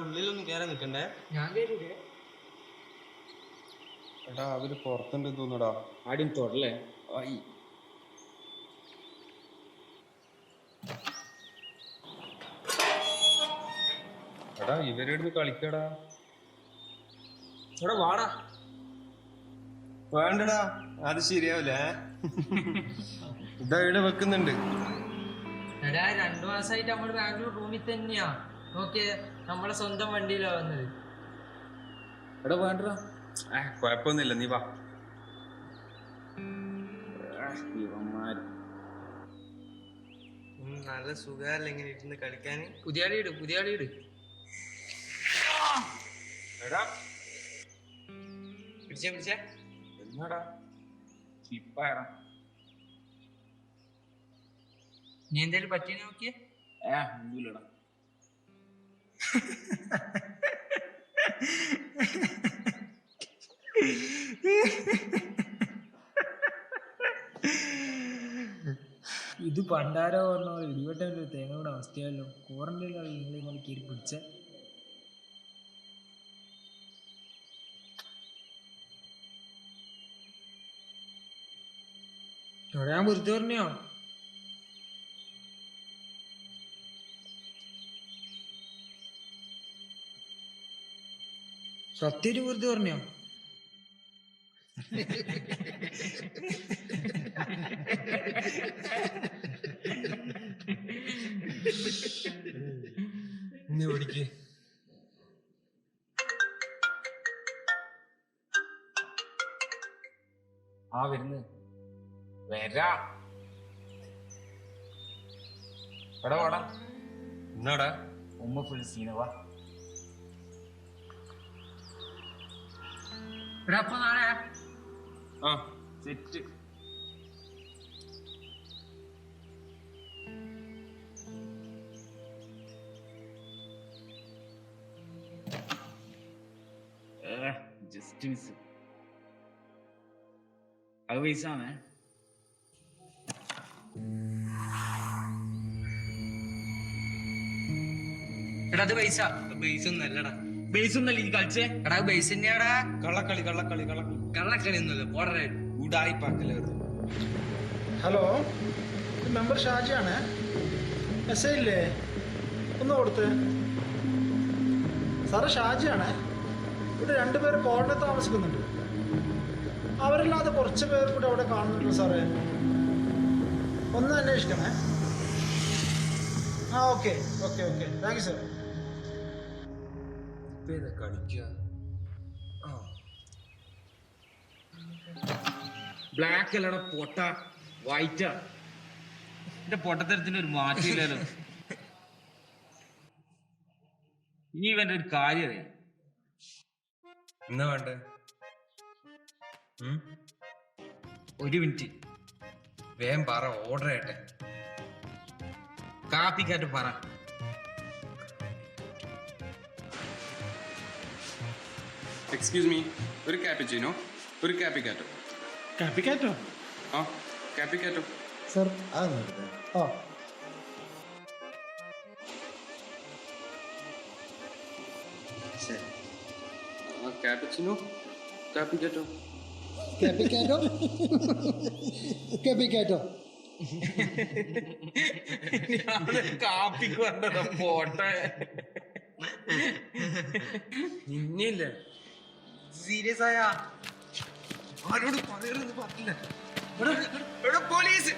ഉള്ളിലൊന്നും കേറാൻ നിൽക്കണ്ടേ? ഞാൻ കയറിയില്ലേ? എടാ അവര് പുറത്തുണ്ട് തോന്നുടാ. ആദ്യം തൊടല്ലേ? എടാ ഇവരെടുത്ത് കളിക്കടാ. ഇവിടെ വാടാ. വേണ്ടടാ, അത് ശരിയാവില്ല. ഇതാ ഇവിടെ വെക്കുന്നുണ്ട്. എടാ 2 മാസമായിട്ട് നമ്മൾ ബാംഗ്ലൂർ റൂമിൽ തന്നെയാ. നോക്കിയേ, നമ്മളെ സ്വന്തം വണ്ടിയിലാ വന്നത്. എടാ വേണ്ടടാ. കൊഴപ്പൊന്നുമില്ല, നീ വാ. നല്ല സുഖമല്ല ഇങ്ങനെ ഇരുന്ന് കളിക്കാന്. പുതിയ ആളിയിട്. എടാ പിടിച്ചേ എന്നാടാ സ്ലിപ്പായടാ. നീ എന്തേലും പറ്റി നോക്കിയേ? ഒന്നുമില്ലടാ. ഇത് പണ്ടാരോ പറഞ്ഞ ഇടിവെട്ടൊരു തേങ്ങയുടെ അവസ്ഥയല്ലോ. ക്വാറന്റൈനിലാണ് നിങ്ങളെ കൊണ്ട് കയറി പിടിച്ച. ഞാൻ വെറുതെ പറഞ്ഞോ? സത്യം വെറുതെ പറഞ്ഞോ? ഇന്ന് പിടിക്ക്. വരുന്നു വരാ. എടാ വാടാ. എന്നാടാ ഉമ്മ ഫുൾ സീനവാ. എടാ അപ്പൊ നാളെ സെറ്റ്. Just miss. അത് പൈസാണേ. എടാ അത് പൈസ. ബേസ് ഒന്നും അല്ലടാ. ബേസ് ഒന്നല്ല ഈ കളിച്ചേ. എടാ ബൈസ് തന്നെയാടാ. കള്ളക്കളി ഒന്നുമല്ല. പോടേ ഉടായിപ്പാക്കല്ലേ. ഹലോ, മെമ്പർ ഷാജിയാണ്. മെസ്സേജ് ഇല്ലേ? ഒന്ന് കൊടുത്ത്. സാറേ ഷാജിയാണ്. ഇവിടെ 2 പേര് കോളനിയിൽ താമസിക്കുന്നുണ്ട്. അവരില്ലാതെ കുറച്ച് പേർ കൂടെ അവിടെ കാണുന്നുണ്ടല്ലോ സാറേ. ഒന്ന് അന്വേഷിക്കണേ. ഓക്കെ. Thank you sir. കളിക്കുക. ബ്ലാക്ക് അല്ലടാ, പൊട്ട വൈറ്റാ. എന്റെ പൊട്ടത്തരത്തിന് ഒരു മാറ്റില്ലല്ലോ. ഇനി ഇവന്റെ ഒരു കാര്യം അറിയാം. എന്നാ വേണ്ടേ? 1 മിനിറ്റ് വേഗം പറ, ഓർഡർ ചെയ്യട്ടെ. കാപ്പിക്കാറ്റ് പറ. എക്സ്ക്യൂസ് മീ, ഒരു ക്യാപ്പിച്ചിനോ, ഒരു ക്യാപ്പിക്കാറ്റോ. കാപ്പിക്കാറ്റോ? ക്യാപ്പിക്കാറ്റോ സാർ അതൊന്നും എടുത്തേ. ക്യാപ്പിച്ചിനോ, ക്യാപ്പിക്കാറ്റോ. കാപ്പിക്ക് വന്നതാ പോട്ടെ. നിന്നില്ല സീരിയസ് ആയ ആരോട് പറയരുത് പറഞ്ഞില്ല. പോലീസ്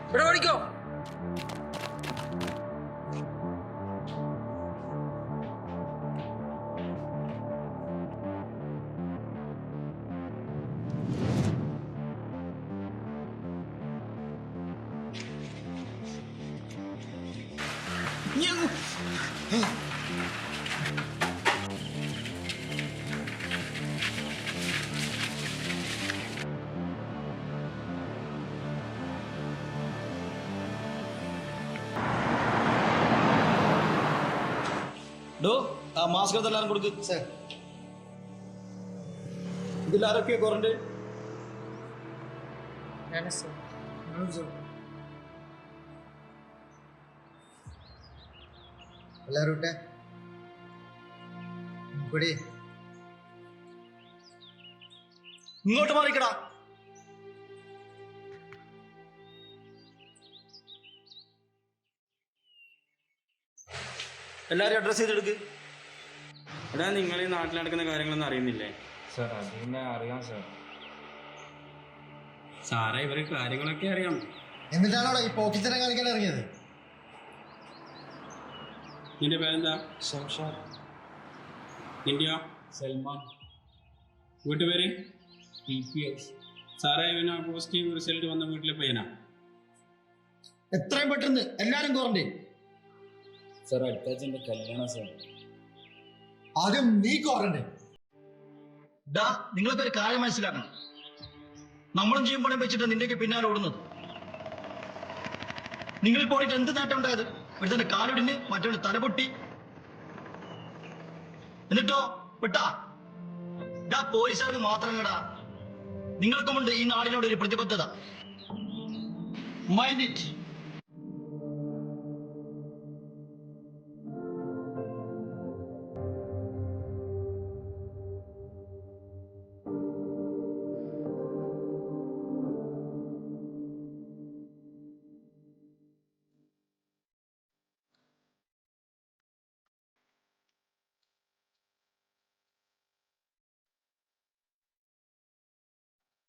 ഇവിടെ ഓടിക്കോ. മാസ്ക് എല്ലാവരും കൊടുക്ക്. ഇതിലാരൊക്കെ ക്വാറന്റൈൻ? എല്ലാവരും ഇവിടെ ഇങ്ങോട്ട് മാറിക്കടാ. എല്ലാരും അഡ്രസ് ചെയ്തെടുക്ക്. എടാ നിങ്ങൾ ഈ നാട്ടിൽ നടക്കുന്ന കാര്യങ്ങളൊന്നും അറിയുന്നില്ലേ? സാർ അത് പിന്നെ അറിയാം സാർ. സാറേ ഇവര് കാര്യങ്ങളൊക്കെ അറിയാം. എന്നിട്ടാണോ ഈ പോക്കിത്തരം കളിക്കാൻ ഇറങ്ങിയത്? നിന്റെ പേരെന്താ? ഷംഷാദ്. നിന്റെയോ? സൽമാൻ. വീട്ടുപേര്? PPS. സാറേ ഇവന് പോസിറ്റീവ് റിസൾട്ട് വന്ന വീട്ടിലെ പയ്യനാ. എത്രയും പെട്ടെന്ന് എല്ലാരും ക്വാറന്റൈൻ. സാർ അടുത്താഴ്ച കല്യാണം സാർ. ആദ്യം നീ ക്വാറന്റൈൻ. നിങ്ങളൊക്കെ ഒരു കാര്യം മനസ്സിലാക്കണം. നമ്മളും ചെയ്യുമ്പോഴും വെച്ചിട്ട് നിന്റെയൊക്കെ പിന്നാലെ ഓടുന്നത്. നിങ്ങൾ പോയിട്ട് എന്ത് നേട്ടം ഉണ്ടായത്? ഒരുത്തന്റെ കാലൊടിഞ്ഞ് മറ്റൊരു തലപൊട്ടി. എന്നിട്ടോ വിട്ടാ പോലീസുകാർക്ക് മാത്രമല്ലടാ, നിങ്ങൾക്കുമുണ്ട് ഈ നാടിനോട് ഒരു പ്രതിബദ്ധത. Mind it.